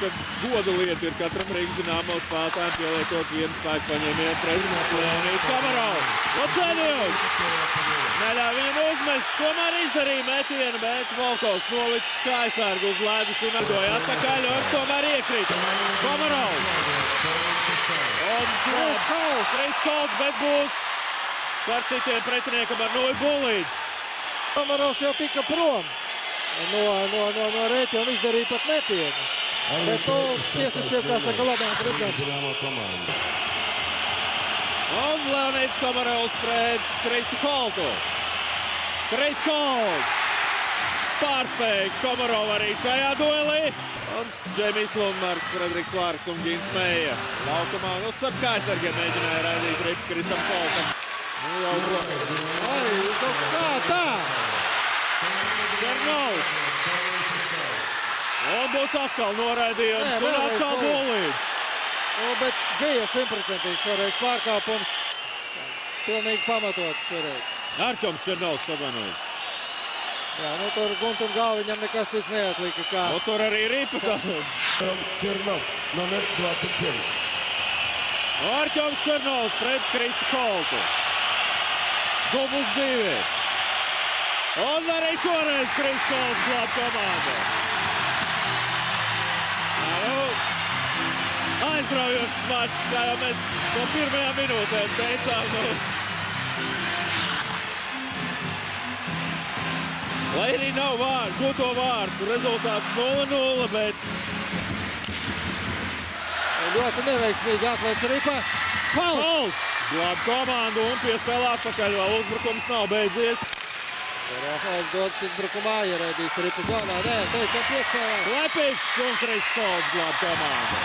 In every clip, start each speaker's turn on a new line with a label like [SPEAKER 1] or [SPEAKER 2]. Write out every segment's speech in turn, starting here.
[SPEAKER 1] ka goda lieta ir katram ringu zināmo spēlētājiem pielietot vienu spēku paņēmienu pret Leonīdu Komarovu. Ocenījums! Neļauj viņam uzmest, tomēr izdarīja metienu, bet Volkovs nolicis kājsargu uz ledus un atdoja atpakaļ, un tomēr iekrita Komarovs. Un Kris Kolts, bet būs par citiem pretiniekam ar 0 bullītes.
[SPEAKER 2] Komarovs jau tika prom no rēķa un izdarīja pat metienu. Bet to tiesnešiem, kā saka, labāk redzams.
[SPEAKER 1] Un Leonīds Komarovs pret Krisu Koltu. Kris Kolts pārspēja Komarovu arī šajā duelī. Un Džemijs Lundmarks, Frederiks Vārks un Gins Meija laukumā. Nu, starp kājsargiem mēģināja raidīt ripu Krisam Koltam.
[SPEAKER 2] Kā tā?
[SPEAKER 1] Černovs. Un būs atkal noraidījums un atkal bullīts.
[SPEAKER 2] Bet bija 100% šoreiz pārkāpums. Pilnīgi pamatots šoreiz.
[SPEAKER 1] Arķoms Černovs atvainojas.
[SPEAKER 2] Jā, nu tur Guntam Galviņam nekas cits neatlika kā.
[SPEAKER 1] Nu tur arī ripa kā.
[SPEAKER 3] Чернов, номер 27.
[SPEAKER 1] Arķoms Černovs pret Krisu Koltu. Dubls 2. Un arī šoreiz Kris Kolts glāb komandu. Aizraujošs mačs, kā jau mēs no pirmajām minūtēm teicām. Lai arī nav vārdu, gūto vārdu, rezultāts 0-0, bet
[SPEAKER 2] ļoti neveiksmīgi atliec ripa.
[SPEAKER 1] Kolts glāb komandu un piespēlē atpakaļ, vēl uzbrukums nav beidzies.
[SPEAKER 2] Rafaels dodas uzbrukumā, ierēdīs ripa zonā. Nē, beidzam piespēlē.
[SPEAKER 1] Klepišs un Kris Kolts glāb komandu.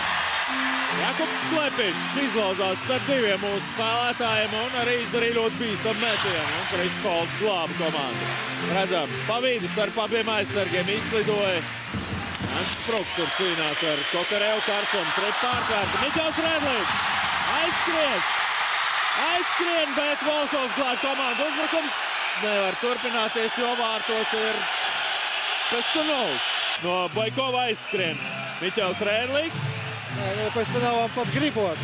[SPEAKER 1] Jakubs Klepišs izlauzās starp diviem mūsu spēlētājiem un arī izdarīja ļoti bīstamu metienu. Un Kris Kolts glāba komandu. Redzam, pa vidu starp abiem aizsargiem izlidoja Ants Spruks, kur cīnās ar Kokarevu Karsonu pret pārkārtu. Miķels Redlīgs aizskrien, bet Volkovs glāba komandu. Uzbrukums nevar turpināties, jo vārtos ir Pestunovs. No Baikova aizskrien Miķels Redlīgs.
[SPEAKER 2] Pēc tam pat gribot,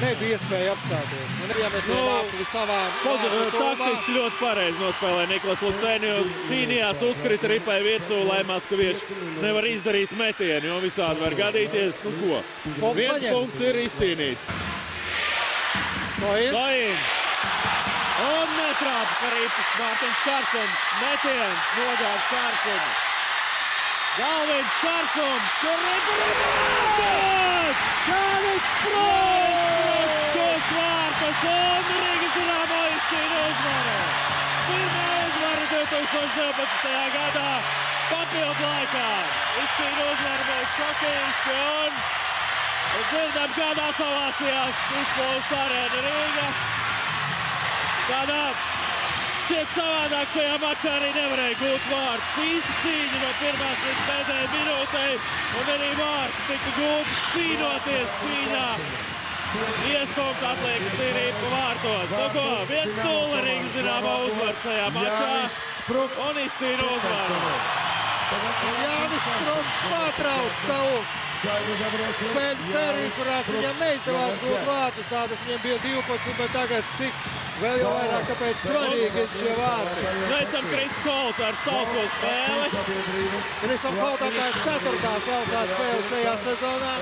[SPEAKER 2] nebija iespēja apstāties. Ja mēs nonāktu savām
[SPEAKER 1] taktiski ļoti pareizi nospēlēja Niklas Lucēnijus. Cīnījās, uzkrita ripai virsū, lai Maskavieši nevar izdarīt metienu, jo visādi var gadīties. Nu ko? Viens punkts ir izcīnīts. Soins. Un netrāpa par ripas Mārtiņš Karsons. Metiens nogāž Karsonu. Galviņš Karsons. Tur ripa!
[SPEAKER 2] Jānis Spruks!
[SPEAKER 1] Uz vārtus un Rīgas Dinamo izcīna uzvaru. Pirmā uzvara 2012. gadā papildu laikā. Izcīna uzvaru mūsu hokejisti un dzirdam, kādās ovācijās izplūst arēna Rīga. Tādā šķiet savādāk šajā mačā arī nevarēja gūt vārds. Īsta cīņa no pirmās līdz pēdējai minūtei, un arī vārds tika gūts cīnoties cīņā. Iespējams atliek cīnīt pa vārtos. Nu ko, 1-0 Rīgas Dinamo uzvar šajā mačā un izcīna uzvaru.
[SPEAKER 2] Jānis Spruks pārtrauc savu spēļu sēriju, kurās viņam neizdevās gūt vārtus. Tādas viņam bija 12, bet tagad cik vēl jau vairāk, kāpēc svarīgi ir šie vārti.
[SPEAKER 1] Sveicam Krisu Koltu ar sauko spēli.
[SPEAKER 2] Krisam Koltam tā ir 4. saukā spēle šajā sezonā.